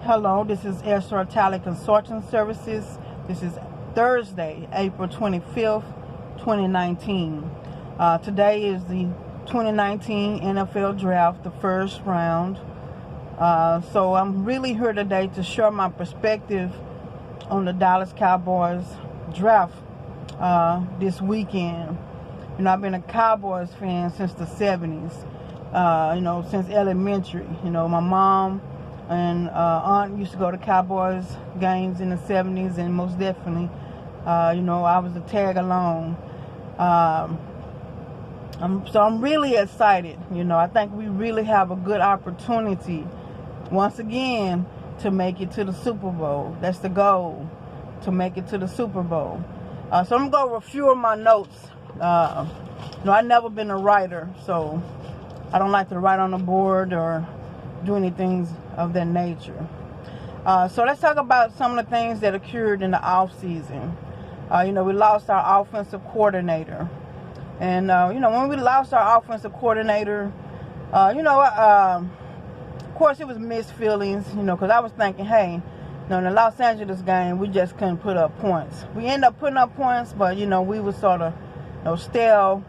Hello, this is Esther Talley Consulting Services. This is Thursday, April 25th, 2019. Today is the 2019 NFL Draft, the first round. So I'm really here today to share my perspective on the Dallas Cowboys draft this weekend. You know, I've been a Cowboys fan since the 70s, since elementary. You know, my mom and aunt used to go to Cowboys games in the 70s, and most definitely, I was a tag along. I'm really excited. You know, I think we really have a good opportunity, once again, to make it to the Super Bowl. That's the goal, to make it to the Super Bowl. So I'm going to go over a few of my notes. I've never been a writer, so I don't like to write on the board or do anything of that nature. So let's talk about some of the things that occurred in the off season. We lost our offensive coordinator, and when we lost our offensive coordinator, of course it was mixed feelings. Because I was thinking, hey, in the Los Angeles game we just couldn't put up points. We ended up putting up points, but we were sort of stale,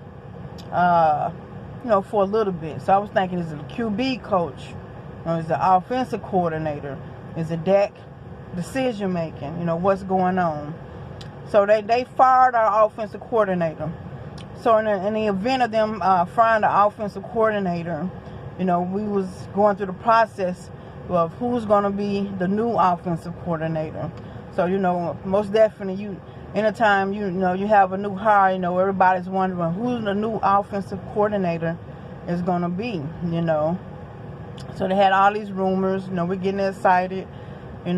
for a little bit. So I was thinking, is it a QB coach? Is the offensive coordinator? Is it Dak decision making? What's going on? So they fired our offensive coordinator. So in the event of them firing the offensive coordinator, we was going through the process of who's going to be the new offensive coordinator. So most definitely, anytime you have a new hire, everybody's wondering who's the new offensive coordinator is going to be. So they had all these rumors. We're getting excited. We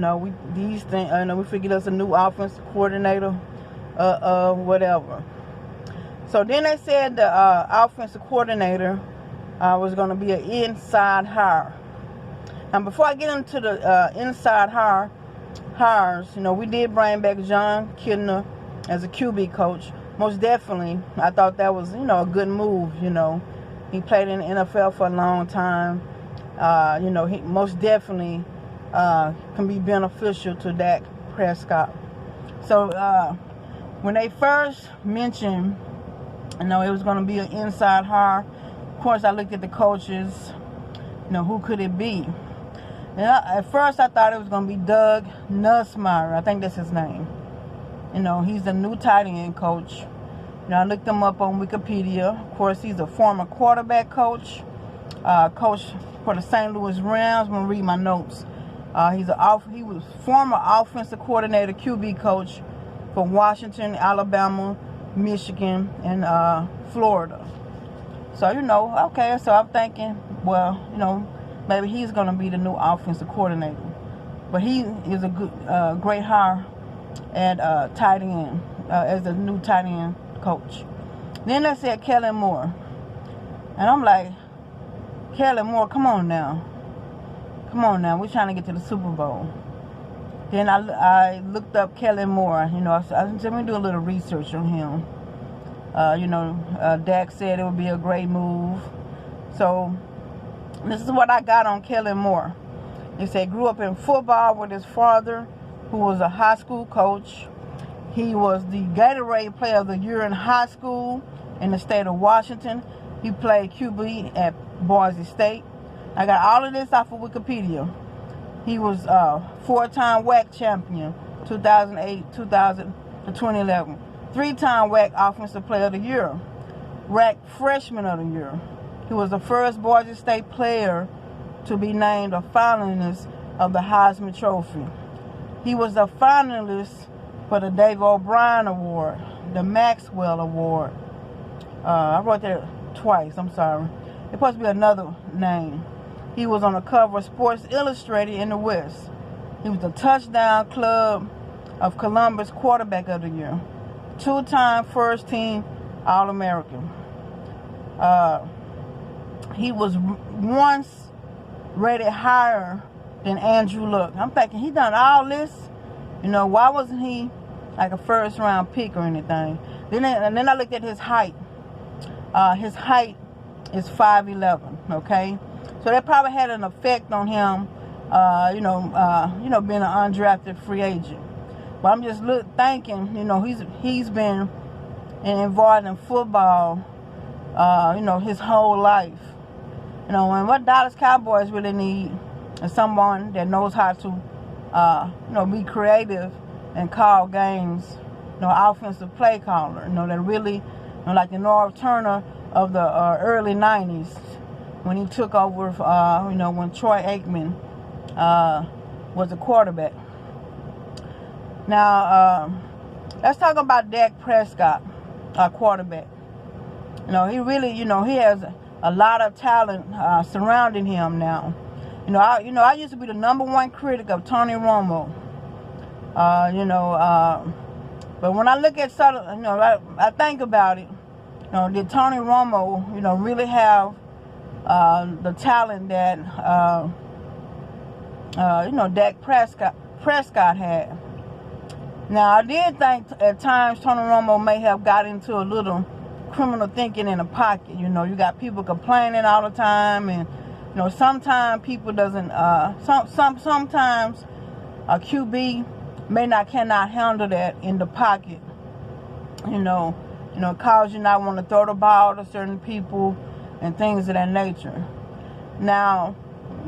figured us a new offensive coordinator, whatever. So then they said the offensive coordinator was going to be an inside hire. Now, before I get into the inside hires, we did bring back Jon Kitna as a QB coach. Most definitely, I thought that was, a good move. He played in the NFL for a long time. He most definitely can be beneficial to Dak Prescott. So when they first mentioned, it was going to be an inside hire, of course I looked at the coaches. Who could it be? And at first I thought it was going to be Doug Nussmeier. I think that's his name. He's the new tight end coach. I looked him up on Wikipedia. Of course, he's a former quarterback coach. Coach for the St. Louis Rams. I'm going to read my notes. He was former offensive coordinator, QB coach for Washington, Alabama, Michigan, and Florida. So, okay, so I'm thinking, well, maybe he's going to be the new offensive coordinator. But he is a great hire at tight end, as the new tight end coach. Then they said Kellen Moore. And I'm like, Kellen Moore, come on now. We're trying to get to the Super Bowl. Then I looked up Kellen Moore. I said, let me do a little research on him. Dak said it would be a great move. So this is what I got on Kellen Moore. He said grew up in football with his father, who was a high school coach. He was the Gatorade Player of the Year in high school in the state of Washington. He played QB at Boise State. I got all of this off of Wikipedia. He was a 4-time WAC champion, 2008, 2000 to 2011. 3-time WAC Offensive Player of the Year. WAC Freshman of the Year. He was the first Boise State player to be named a finalist of the Heisman Trophy. He was a finalist for the Dave O'Brien Award, the Maxwell Award. I wrote that twice, I'm sorry. It's supposed to be another name. He was on the cover of Sports Illustrated in the West. He was the Touchdown Club of Columbus Quarterback of the Year. 2-time first team All-American. He was once rated higher than Andrew Luck. I'm thinking, he done all this? Why wasn't he like a first round pick or anything? Then I looked at his height. His height is 5'11", okay? So that probably had an effect on him being an undrafted free agent. But I'm just thinking, he's been involved in football, his whole life. And what Dallas Cowboys really need is someone that knows how to, be creative and call games, offensive play caller, that really, like the Norv Turner of the early 90s when he took over, when Troy Aikman was the quarterback. Now, let's talk about Dak Prescott, our quarterback. He really, he has a lot of talent surrounding him now. I used to be the #1 critic of Tony Romo. But when I look at I think about it. Did Tony Romo, really have the talent that Dak Prescott had? Now, I did think at times Tony Romo may have got into a little criminal thinking in the pocket. You got people complaining all the time, and sometimes people doesn't. Sometimes a QB cannot handle that in the pocket. Cause you not want to throw the ball to certain people and things of that nature. Now,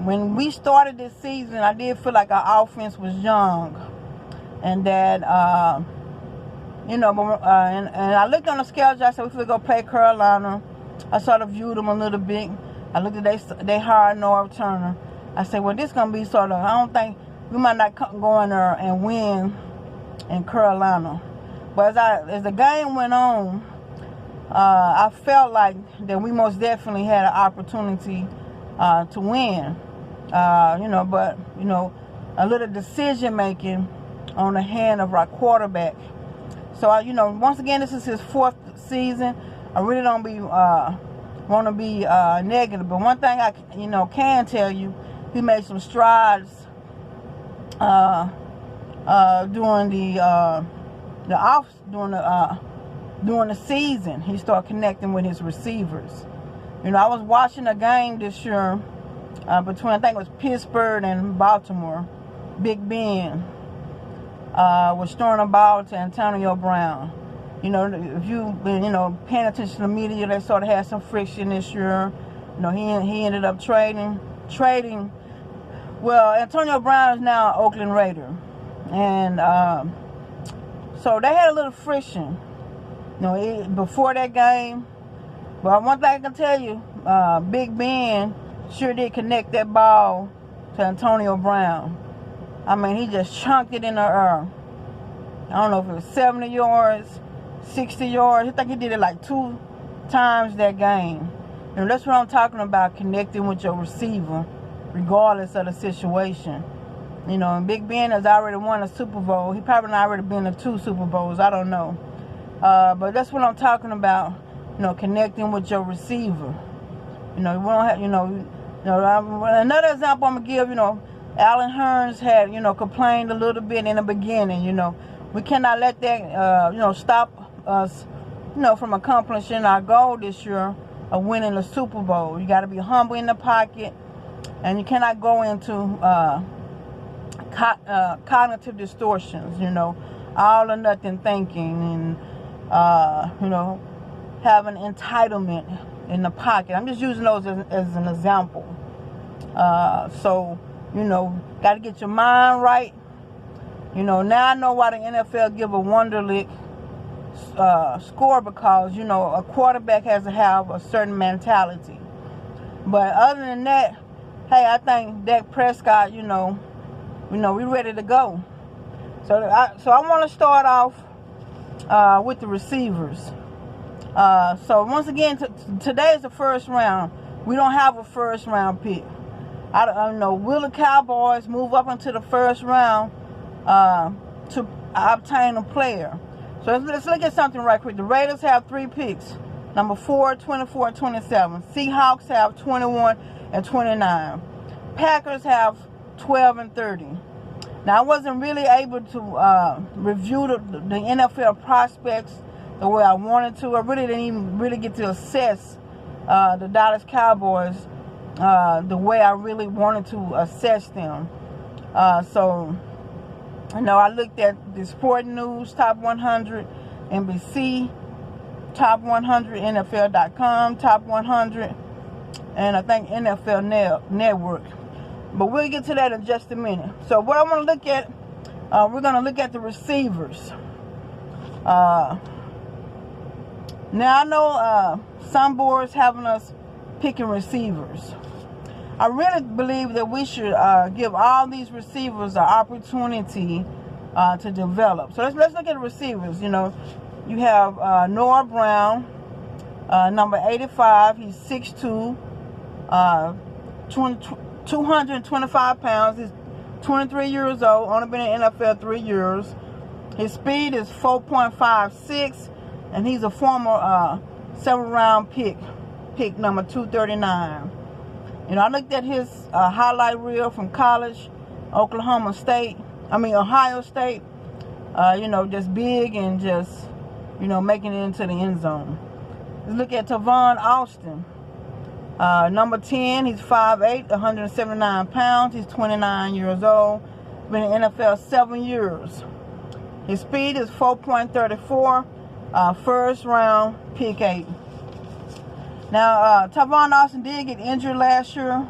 when we started this season, I did feel like our offense was young. And that, and I looked on the schedule. I said, we could go play Carolina. I sort of viewed them a little bit. I looked at they hired Norv Turner. I said, well, this is going to be I don't think, we might not go in there and win in Carolina. But as the game went on, I felt like that we most definitely had an opportunity to win. But a little decision making on the hand of our quarterback. So once again, this is his 4th season. I really don't want to be negative, but one thing I can tell you, he made some strides during the season. He started connecting with his receivers. I was watching a game this year between, I think it was Pittsburgh and Baltimore. Big Ben was throwing a ball to Antonio Brown. If you've been, paying attention to the media, they sort of had some friction this year. He ended up trading. Well, Antonio Brown is now an Oakland Raider. And so they had a little friction, before that game. But one thing I can tell you, Big Ben sure did connect that ball to Antonio Brown. I mean, he just chunked it in the air. I don't know if it was 70 yards, 60 yards. I think he did it like 2 times that game. That's what I'm talking about, connecting with your receiver, regardless of the situation. And Big Ben has already won a Super Bowl. He probably already been to 2 Super Bowls. I don't know. But that's what I'm talking about, connecting with your receiver. We don't have, another example I'm going to give, Allen Hurns had, complained a little bit in the beginning, We cannot let that, stop us, from accomplishing our goal this year of winning the Super Bowl. You got to be humble in the pocket, and you cannot go into cognitive distortions, all or nothing thinking, and, having entitlement in the pocket. I'm just using those as an example. So, got to get your mind right. Now I know why the NFL give a Wonderlic score, because, a quarterback has to have a certain mentality. But other than that, hey, I think Dak Prescott, we ready to go. So I want to start off with the receivers. So once again, today is the first round. We don't have a first round pick. I don't know. Will the Cowboys move up into the first round to obtain a player? So let's look at something right quick. The Raiders have 3 picks. Number 4, 24, and 27. Seahawks have 21 and 29. Packers have 12 and 30. Now, I wasn't really able to review the NFL prospects the way I wanted to. I really didn't even really get to assess the Dallas Cowboys the way I really wanted to assess them. So, you know, I looked at the Sporting News Top 100, NBC Top 100, NFL.com Top 100, and I think NFL Network. But we'll get to that in just a minute. So what I want to look at, we're going to look at the receivers. Now I know some boards having us picking receivers. I really believe that we should give all these receivers an opportunity to develop. So let's look at the receivers. You know, you have Noah Brown, number 85. He's 6'2", 225 pounds. He's 23 years old, only been in the NFL 3 years. His speed is 4.56, and he's a former 7th-round pick number 239. You know, I looked at his highlight reel from college, Ohio State. You know, just big and just, you know, making it into the end zone. Let's look at Tavon Austin. Number 10, he's 5'8", 179 pounds. He's 29 years old. Been in the NFL 7 years. His speed is 4.34, first round, pick 8. Now, Tavon Austin did get injured last year,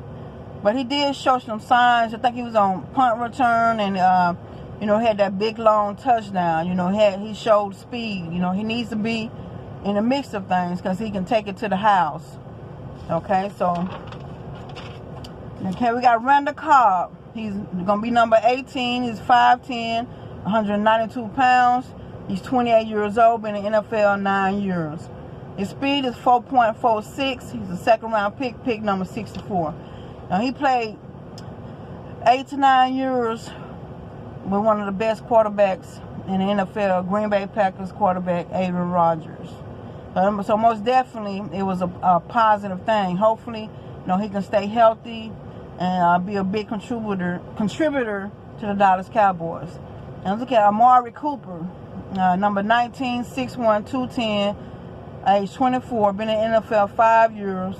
but he did show some signs. I think he was on punt return and, you know, had that big, long touchdown. You know, he showed speed. You know, he needs to be in the mix of things because he can take it to the house. Okay, so, okay, we got Randall Cobb. He's going to be number 18. He's 5'10", 192 pounds. He's 28 years old, been in the NFL 9 years. His speed is 4.46. He's a 2nd-round pick number 64. Now, he played 8 to 9 years with one of the best quarterbacks in the NFL, Green Bay Packers quarterback, Aaron Rodgers. So most definitely, it was a positive thing. Hopefully, you know, he can stay healthy and be a big contributor to the Dallas Cowboys. Now, look at Amari Cooper, number 19, 6'1", 210, age 24, been in the NFL 5 years,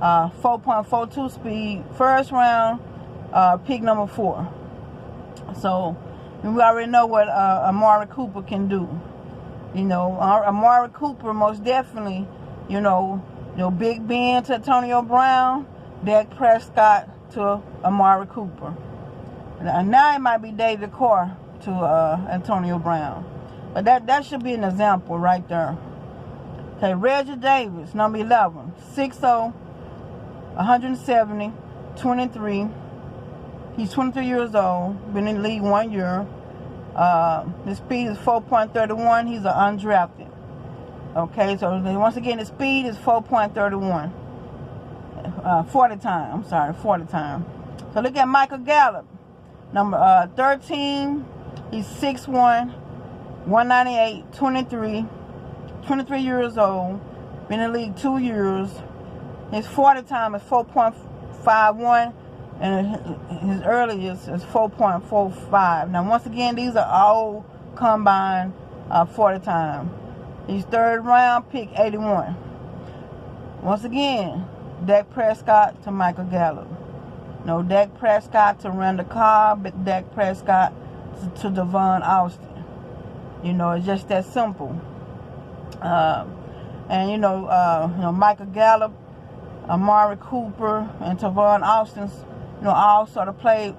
4.42 speed, 1st round, pick number 4. So, we already know what Amari Cooper can do. You know, Amari Cooper most definitely, you know, Big Ben to Antonio Brown, Dak Prescott to Amari Cooper. And now it might be David Carr to Antonio Brown. But that should be an example right there. Okay, Reggie Davis, number 11, 6'0", 170, 23. He's 23 years old, been in the league 1 year. His speed is 4.31. He's an undrafted. Okay, so once again, his speed is 4.31. 40 time. So look at Michael Gallup, number 13. He's 6'1", 198, 23 years old. Been in the league 2 years. His 40 time is 4.51. And his earliest is 4.45. Now, once again, these are all combined 40 time. He's 3rd round, pick 81. Once again, Dak Prescott to Michael Gallup. No, Dak Prescott to Randall Cobb, but Dak Prescott to Tavon Austin. You know, it's just that simple. And, you know, Michael Gallup, Amari Cooper, and Tavon Austin's, you know, all sort of played,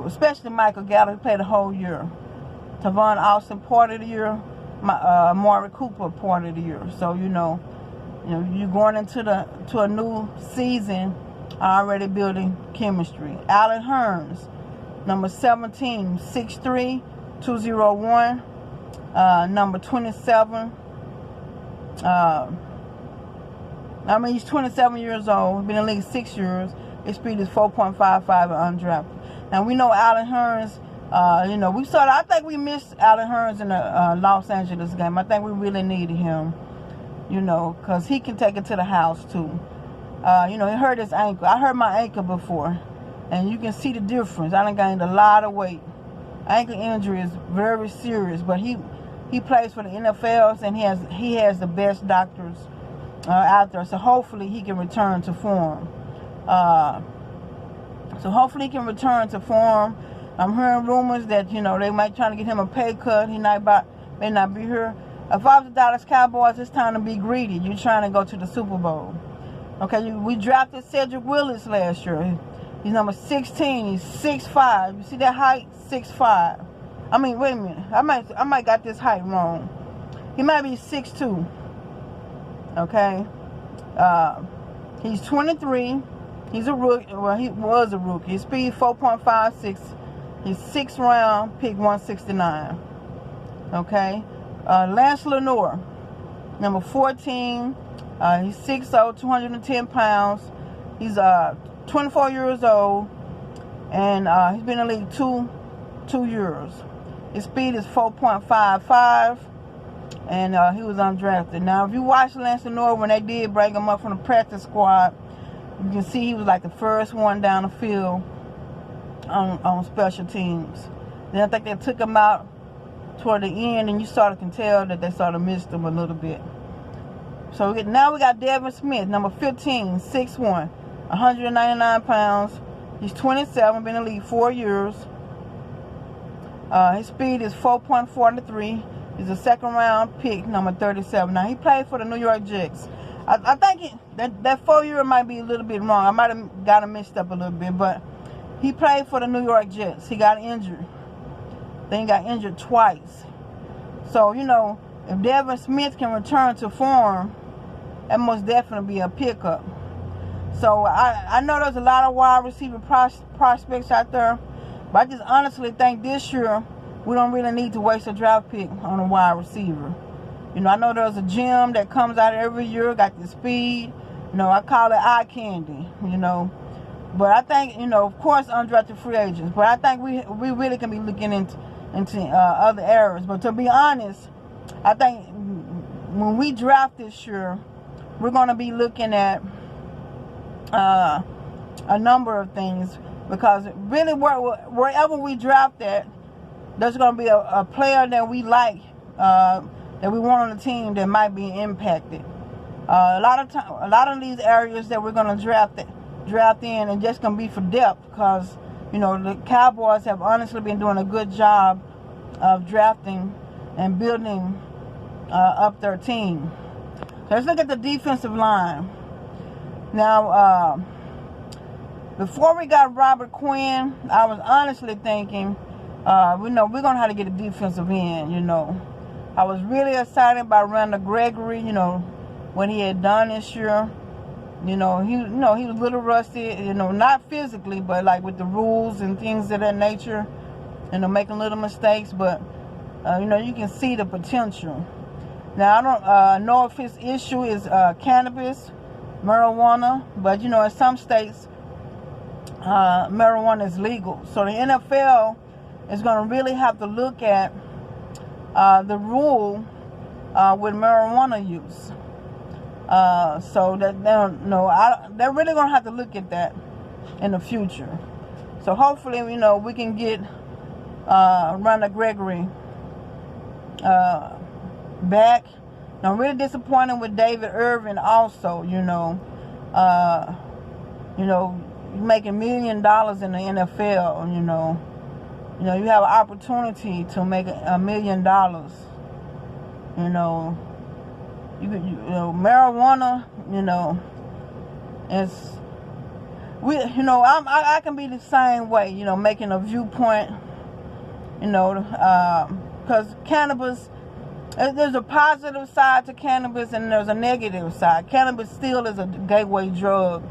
especially Michael Gallup, played the whole year. Tavon Austin part of the year, Amari Cooper part of the year. So, you know, you're going into a new season already building chemistry. Allen Hurns, number 17, 6'3", 201, number 27. He's 27 years old, been in the league 6 years. His speed is 4.55 and undrafted. Now, we know Allen Hurns, you know, I think we missed Allen Hurns in the Los Angeles game. I think we really needed him, you know, because he can take it to the house, too. You know, he hurt his ankle. I hurt my ankle before, and you can see the difference. I done gained a lot of weight. Ankle injury is very serious, but he plays for the NFL, and he has the best doctors out there, so hopefully he can return to form. So hopefully he can return to form. I'm hearing rumors that, you know, they might try to get him a pay cut. He may not be here. If I was the Dallas Cowboys, it's time to be greedy. You're trying to go to the Super Bowl. Okay, we drafted Cedric Willis last year. He's number 16. He's 6'5". You see that height? 6'5". I mean, wait a minute. I might got this height wrong. He might be 6'2". Okay. He's 23. He's a rookie. Well, he was a rookie. His speed 4.56. He's 6th round, pick 169. Okay. Lance Lenoir, number 14. He's 6'0", 210 pounds. He's 24 years old, and he's been in the league two years. His speed is 4.55, and he was undrafted. Now, if you watch Lance Lenoir when they did bring him up from the practice squad, you can see he was like the first one down the field on special teams. Then I think they took him out toward the end, and you sort of can tell that they sort of missed him a little bit. So now we got Devin Smith, number 15, 6'1", 199 pounds. He's 27, been in the league 4 years. His speed is 4.43. He's a 2nd round pick, number 37. Now, he played for the New York Jets. I think that 4 year might be a little bit wrong. I might have got him mixed up a little bit, but he played for the New York Jets. He got injured. Then he got injured twice. So, you know, if Devin Smith can return to form, that must definitely be a pickup. So I know there's a lot of wide receiver prospects out there, but I just honestly think this year we don't really need to waste a draft pick on a wide receiver. You know, I know there's a gem that comes out every year, got the speed. You know, I call it eye candy, you know. But I think, you know, of course, undrafted free agents. But I think we really can be looking into other areas. But to be honest, I think when we draft this year, we're going to be looking at a number of things, because really wherever we draft at, there's going to be a player that we like, that we want on the team that might be impacted. A lot of these areas that we're going to draft in, and just going to be for depth, because, you know, the Cowboys have honestly been doing a good job of drafting and building up their team. So let's look at the defensive line. Now, before we got Robert Quinn, I was honestly thinking, we're going to have to get a defensive end, you know. I was really excited about Randy Gregory, you know, what he had done this year. He was a little rusty, you know, not physically, but like with the rules and things of that nature, you know, making little mistakes, but, you can see the potential. Now, I don't know if his issue is cannabis, marijuana, but, you know, in some states, marijuana is legal. So the NFL is going to really have to look at the rule with marijuana use. So that they're really going to have to look at that in the future. So hopefully, you know, we can get Randy Gregory back. Now, I'm really disappointed with David Irving also, making $1 million in the NFL, you have an opportunity to make $1 million, marijuana, I can be the same way, making a viewpoint, because cannabis, there's a positive side to cannabis and there's a negative side. Cannabis still is a gateway drug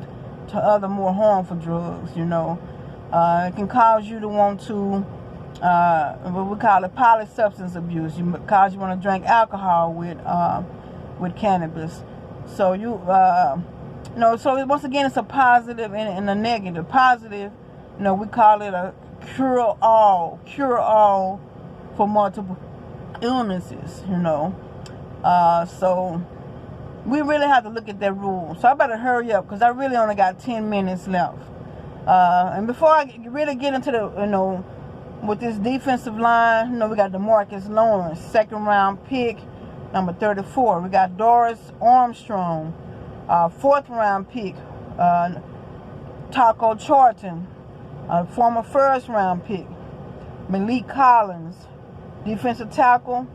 to other more harmful drugs, It can cause you to want to, what we call it, polysubstance abuse. Cause you want to drink alcohol with cannabis. So so once again, it's a positive and a negative. Positive, we call it a cure-all for multiple illnesses, so we really have to look at that rule. So I better hurry up, because I really only got 10 minutes left. And before I really get into the, with this defensive line, we got DeMarcus Lawrence, 2nd round pick, number 34. We got Doris Armstrong, 4th round pick, Taco Charlton, a former first round pick. Malik Collins, defensive tackle,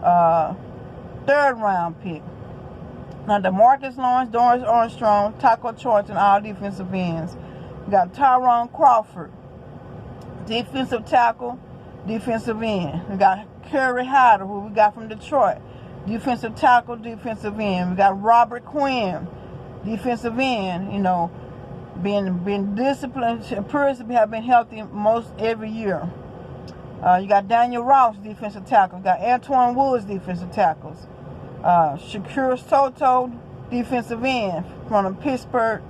third round pick. Now, DeMarcus Lawrence, Dorrance Armstrong, Taco Charlton, all defensive ends. We got Tyrone Crawford, defensive tackle, defensive end. We got Kerry Hyder, who we got from Detroit, defensive tackle, defensive end. We got Robert Quinn, defensive end. You know, been disciplined, appears to have been healthy most every year. You got Daniel Ross, defensive tackle. You got Antoine Woods, defensive tackles. Shakir Soto, defensive end from the Pittsburgh,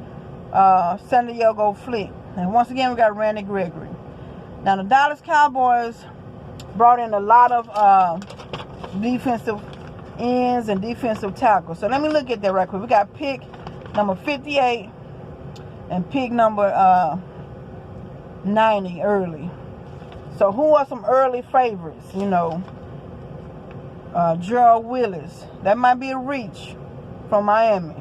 San Diego Flick. And once again, we got Randy Gregory. Now, the Dallas Cowboys brought in a lot of defensive ends and defensive tackles. So let me look at that right quick. We got pick number 58 and pick number 90 early. So who are some early favorites? You know, Gerald Willis. That might be a reach from Miami.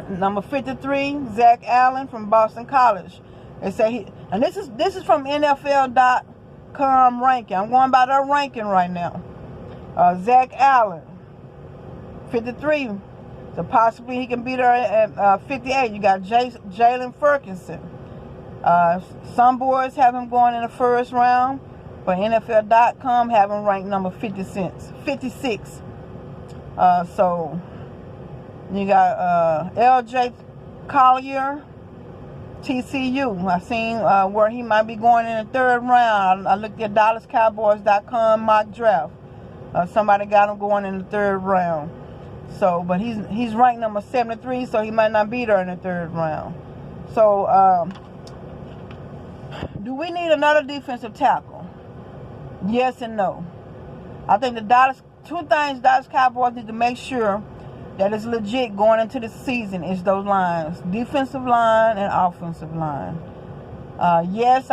Number 53, Zach Allen from Boston College. They say and this is from NFL.com ranking. I'm going by their ranking right now. Zach Allen, 53. So possibly he can be there at 58. You got Jalen Ferguson. Some boards have him going in the first round, but NFL.com have him ranked number 56. So you got L.J. Collier, TCU. I seen where he might be going in the third round. I looked at DallasCowboys.com mock draft. Somebody got him going in the third round. So, but he's ranked number 73, so he might not be there in the third round. So, do we need another defensive tackle? Yes and no. I think two things Dallas Cowboys need to make sure that is legit going into the season is those lines, defensive line and offensive line. Yes,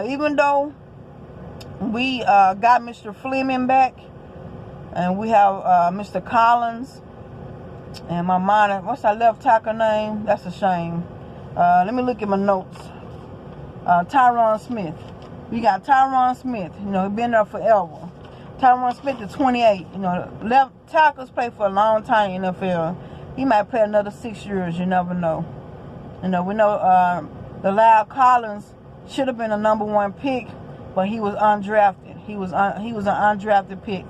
even though we got Mr. Fleming back and we have Mr. Collins and my mind, what's our left tackle name? That's a shame. Let me look at my notes. Tyron Smith. We got Tyron Smith. You know, he's been there forever. Tyron Smith is 28. You know, left tackles play for a long time in the NFL. He might play another 6 years. You never know. You know, we know La'el Collins should have been a number 1 pick, but he was undrafted. He was an undrafted pick.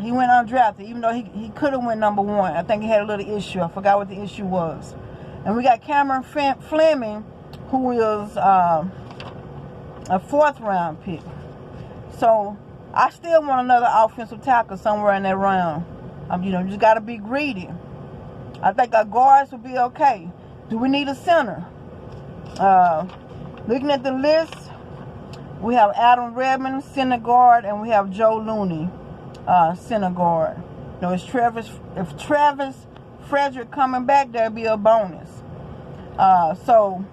He went undrafted, even though he could have went number 1. I think he had a little issue. I forgot what the issue was. And we got Cameron Fleming, who is a 4th round pick. So I still want another offensive tackle somewhere in that round. You know, you just got to be greedy. I think our guards will be okay. Do we need a center? Looking at the list, we have Adam Redmond, center guard, and we have Joe Looney, center guard. You know, if Travis Frederick coming back, there'll be a bonus. So,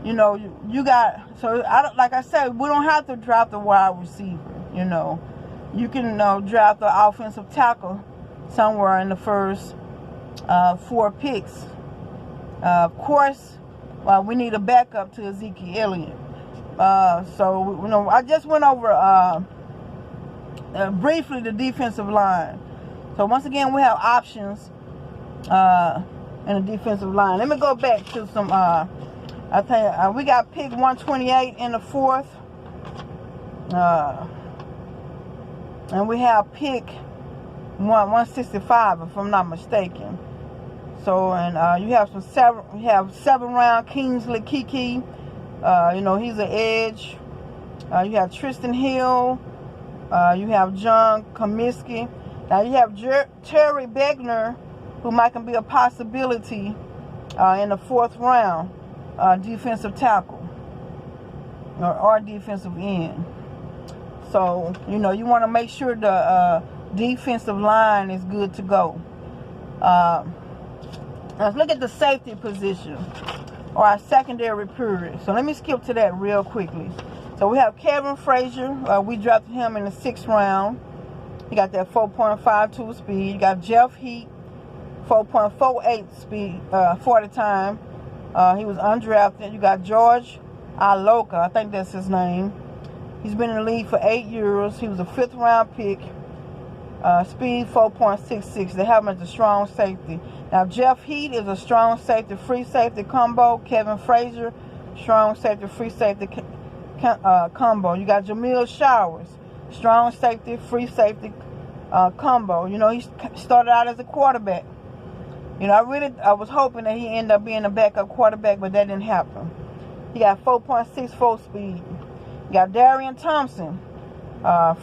you know, you got, so like I said, we don't have to draft a wide receiver. You know, you can draft the offensive tackle somewhere in the first 4 picks. Of course, we need a backup to Ezekiel Elliott. So, you know, I just went over briefly the defensive line. So once again, we have options in the defensive line. Let me go back to some. I think we got pick 128 in the 4th. And we have pick 165, if I'm not mistaken. So, and you have some 7th-round Kingsley Keke. You know, he's an edge. You have Tristan Hill. You have John Comiskey. Now you have Terry Begner, who might be a possibility in the 4th round, defensive tackle or defensive end. So, you know, you want to make sure the defensive line is good to go. Let's look at the safety position or our secondary period. So let me skip to that real quickly. So we have Kevin Frazier. We drafted him in the 6th round. He got that 4.52 speed. You got Jeff Heath, 4.48 speed, 40 time. He was undrafted. You got George Iloka, I think that's his name. He's been in the league for 8 years. He was a 5th round pick. Speed 4.66. They have him as a strong safety. Now Jeff Heath is a strong safety, free safety combo. Kevin Frazier, strong safety, free safety combo. You got Jamil Showers, strong safety, free safety combo. You know, he started out as a quarterback. You know, I was hoping that he ended up being a backup quarterback, but that didn't happen. He got 4.64 speed. You got Darian Thompson,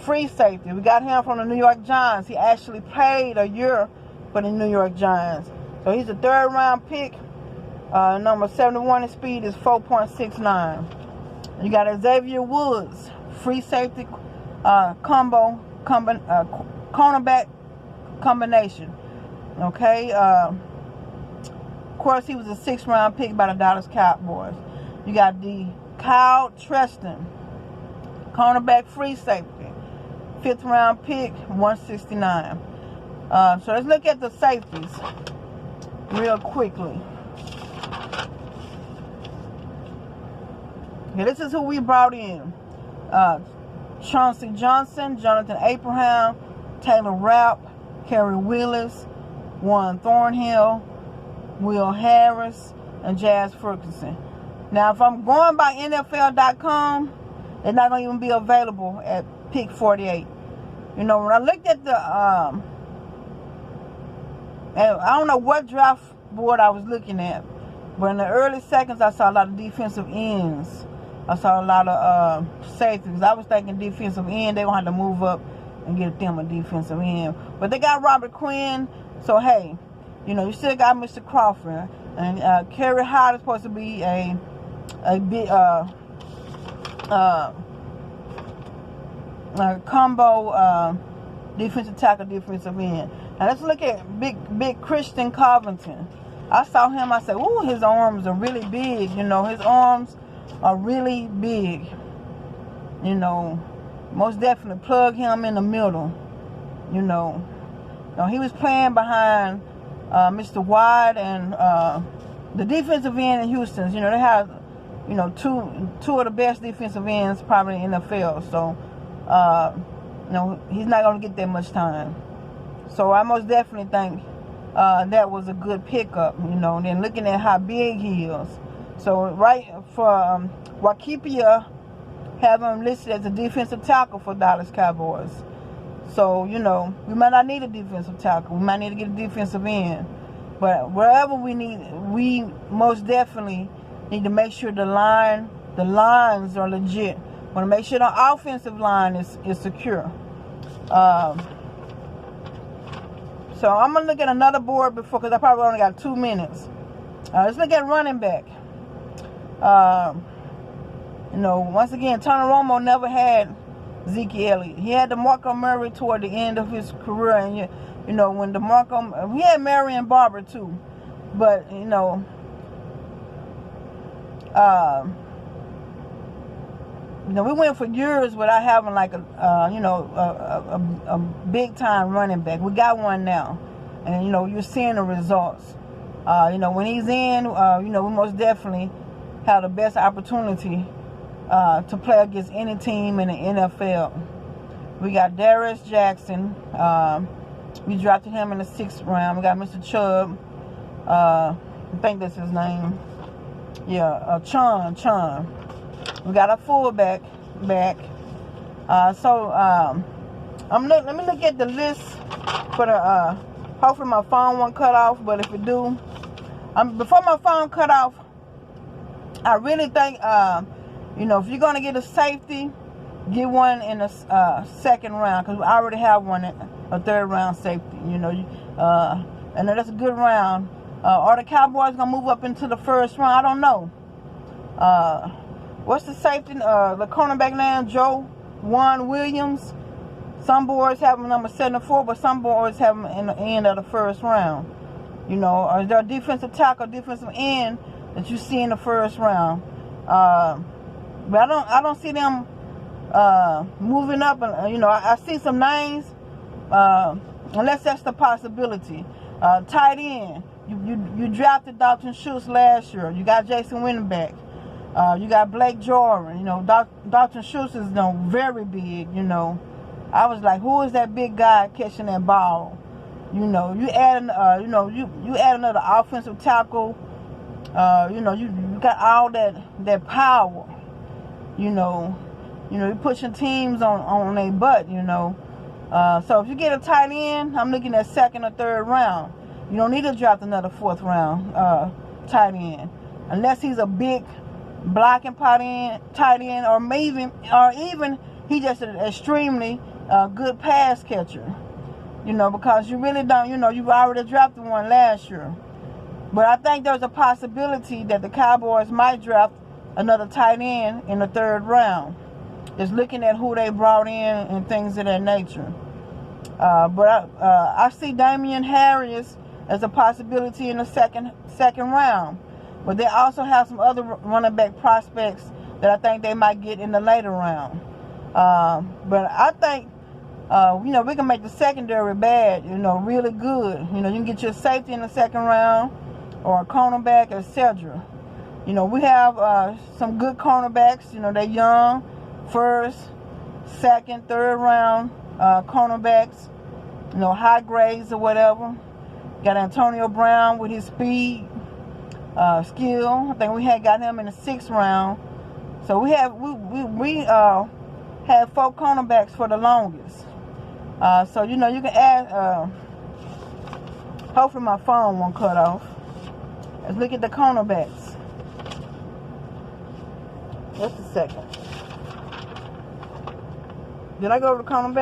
free safety. We got him from the New York Giants. He actually played a year for the New York Giants. So he's a 3rd round pick. Number 71 in speed is 4.69. You got Xavier Woods, free safety cornerback combination. Okay. Of course, he was a 6th round pick by the Dallas Cowboys. You got Kyle Treston, cornerback free safety, 5th round pick, 169. So let's look at the safeties real quickly. Okay, this is who we brought in. Chauncey Johnson, Jonathan Abraham, Taylor Rapp, Kerry Willis, Warren Thornhill, Will Harris, and Jazz Ferguson. Now, if I'm going by NFL.com, they're not going to even be available at pick 48. You know, when I looked at the, and I don't know what draft board I was looking at, but in the early seconds, I saw a lot of defensive ends. I saw a lot of safeties. I was thinking defensive end, they're going to have to move up and get them a defensive end. But they got Robert Quinn, so hey, you know, you still got Mr. Crawford. And Kerry Hyde is supposed to be a big combo defensive tackle, defensive end. Now let's look at big Christian Covington. I saw him, I said, ooh, his arms are really big. You know, his arms are really big. You know, most definitely plug him in the middle. You know, he was playing behind Mr. Wide and the defensive end in Houston. You know, they have, you know, two of the best defensive ends probably in the NFL. So, you know, he's not going to get that much time. So I most definitely think that was a good pickup, you know. And then looking at how big he is. So right for Wakipia, have him listed as a defensive tackle for Dallas Cowboys. So, you know, we might not need a defensive tackle. We might need to get a defensive end. But wherever we need, we most definitely need to make sure the lines are legit. We want to make sure the offensive line is secure. So I'm going to look at another board before, because I probably only got 2 minutes. Let's look at running back. You know, once again, Tony Romo never had Zeke Elliott. He had DeMarco Murray toward the end of his career. And, you know, when DeMarco, we had Marion Barber too. But, you know, we went for years without having like a big time running back. We got one now, and you know, you're seeing the results. You know, when he's in, you know, we most definitely have the best opportunity to play against any team in the NFL. We got Darius Jackson. We drafted him in the 6th round. We got Mr. Chubb. I think that's his name. Yeah, Chun. We got a fullback back. Let me look at the list for the. Hopefully my phone won't cut off, but if it do, before my phone cut off, I really think you know, if you're gonna get a safety, get one in the 2nd round, because we already have one in a 3rd round safety. You know, and that's a good round. Are the Cowboys gonna move up into the 1st round? I don't know. What's the safety? The cornerback name, Joe Juan Williams. Some boards have him number 74, but some boards have him in the end of the 1st round. You know, is there a defensive tackle, defensive end that you see in the 1st round? But I don't see them moving up. And you know, I see some names, unless that's the possibility. Tight end. You drafted Dalton Schultz last year. You got Jason Witten back. You got Blake Jordan. You know, Dalton Schultz is very big. You know, I was like, who is that big guy catching that ball? You know, you add you add another offensive tackle. You know, you got all that power. You know, you're pushing teams on their butt. You know, so if you get a tight end, I'm looking at second or third round. You don't need to draft another fourth round tight end unless he's a big blocking tight end, or even he just an extremely good pass catcher. You know, because you really don't. You know, you've already drafted one last year. But I think there's a possibility that the Cowboys might draft another tight end in the third round. Just looking at who they brought in and things of that nature. But I see Damian Harris as a possibility in the second round. But they also have some other running back prospects that I think they might get in the later round. But I think, you know, we can make the secondary bad, you know, really good. You know, you can get your safety in the second round or a cornerback, etc. You know, we have some good cornerbacks. You know, they're young, first, second, third round cornerbacks. You know, high grades or whatever. Got Antonio Brown with his speed, skill. I think we had got him in the 6th round. So we had 4 cornerbacks for the longest. So you know, you can add. Hopefully my phone won't cut off. Let's look at the cornerbacks. Just a second. Did I go to the cornerback?